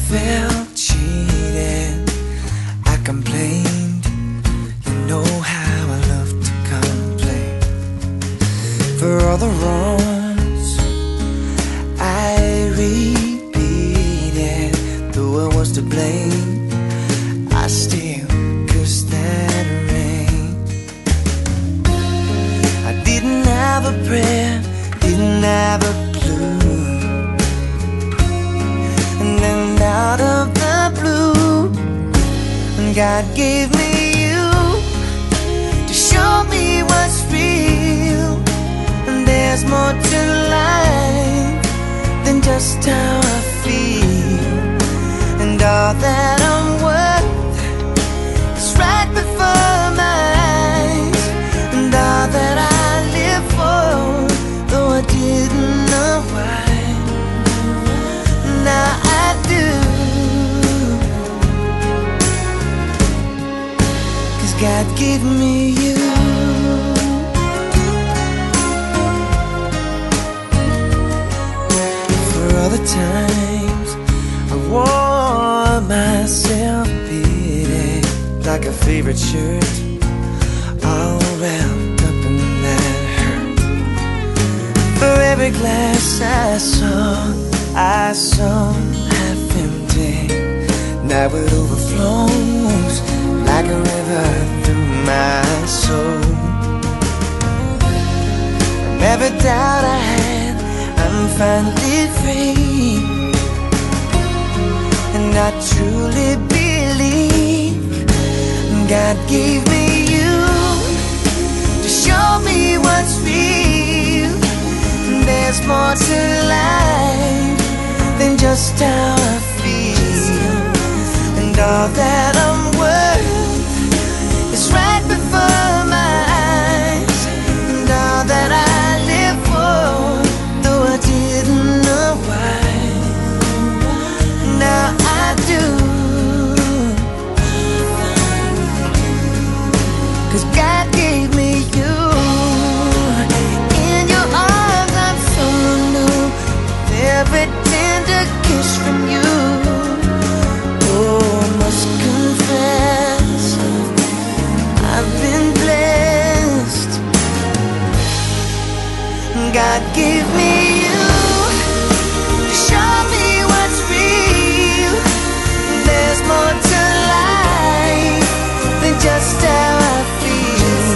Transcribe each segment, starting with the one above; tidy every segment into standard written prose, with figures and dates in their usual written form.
felt cheated, I complained. You know how I love to complain. For all the wrongs I repeated, though I was to blame, I still cursed that rain. I didn't have a prayer, didn't have a clue, and then out of the blue, God gave me you to show me what's real. And there's more to life than just how I feel. And all that I'm worth is right before my eyes. And all that I live for, though I didn't know why, now I do. 'Cause God gave me you. For all the times I wore myself pity like a favorite shirt, all wrapped up in that hurt. For every glass I saw half empty, now it overflows like a river through my soul. From every doubt I had, I'm finally free, and I truly believe God gave me you to show me what's real. There's more to life than just how I feel. And all that I'm worth is right before my eyes. And all that I live for, though I didn't know why, now I do. 'Cause God gave me you. In your arms I'm so new, with every tender kiss from you. Oh, I must confess, I've been blessed. God gave me you to show me what's real. There's more to life than just how I feel.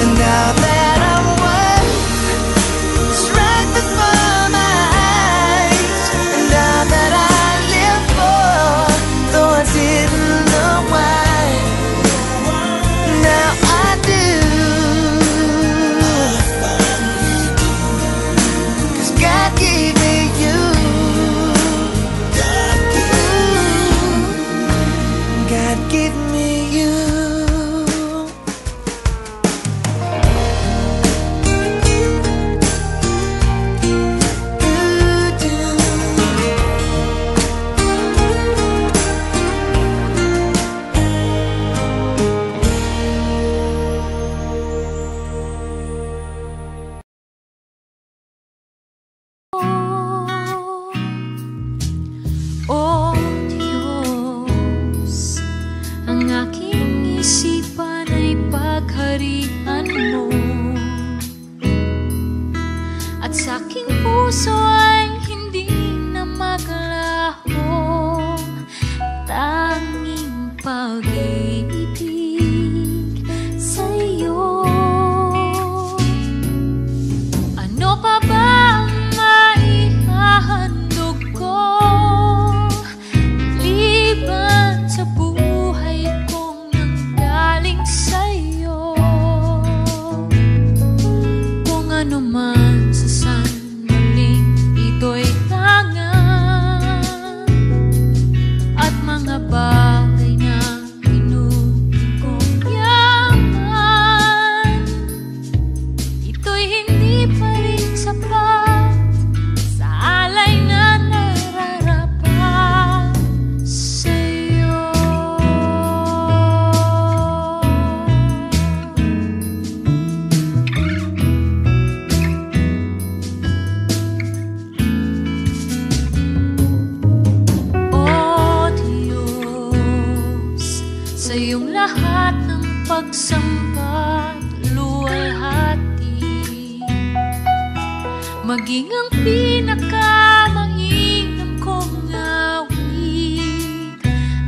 And now that I'm worth is right before my eyes. And all that I live for, though I didn't know why, now I do. 'Cause God gave me you. God gave me you. Oh Diyos, ang aking isipan ay pagharian mo, at sa aking puso ay hindi na maglaho tanging pag-ibig sa'yo. Ano pa ba ang maihahandog ko liban sa buhay kong nanggaling sa'yo? Kung ano man sa sandaling pagsamba't luwalhati, maging ang pinakamainam kong awit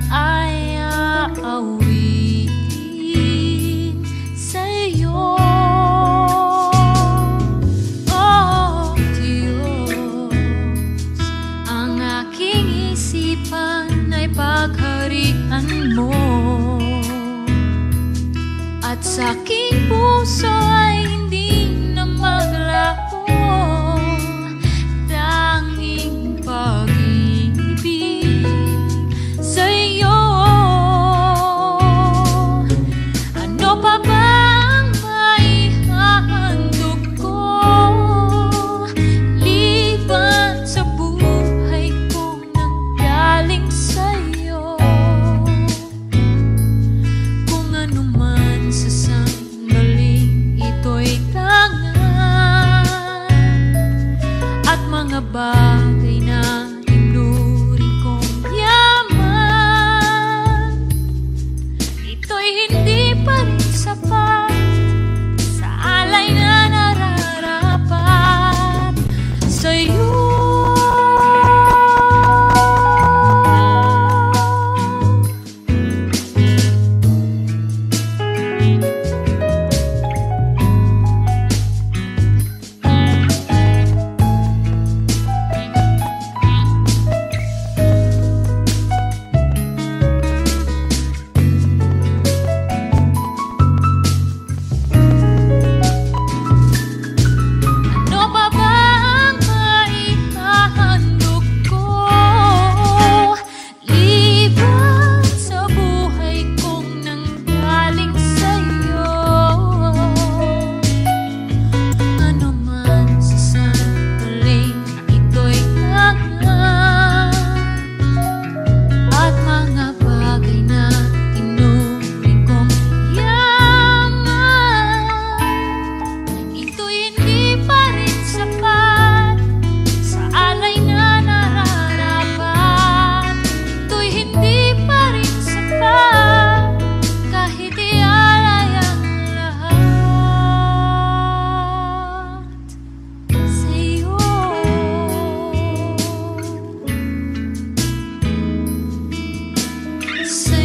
ay aawin sa'yo. Oh Diyos, ang aking isipan ay pagharian mo, at sa aking puso ay hindi na maglaho tanging pag-ibig sa'yo. Ano pa ba ang maihahandog ko liban sa buhay kong nanggaling sa'yo? Kung ano man sa sandaling ito'y tangan at mga bagay na tinuring kong yaman, ito'y hindi pa rin sapat sa alay na nararapat sa'yo. Ano pa ba ang maihahandog ko liban sa buhay kong nanggaling sa'yo? Ano man sa sandaling ito'y tangan at mga bagay na tinuring kong yaman, ito'y hindi pa rin sapat sa alay na nararapat. Ito'y hindi pa rin sapat kahit ialay ang lahat sa'yo. Sa'yo.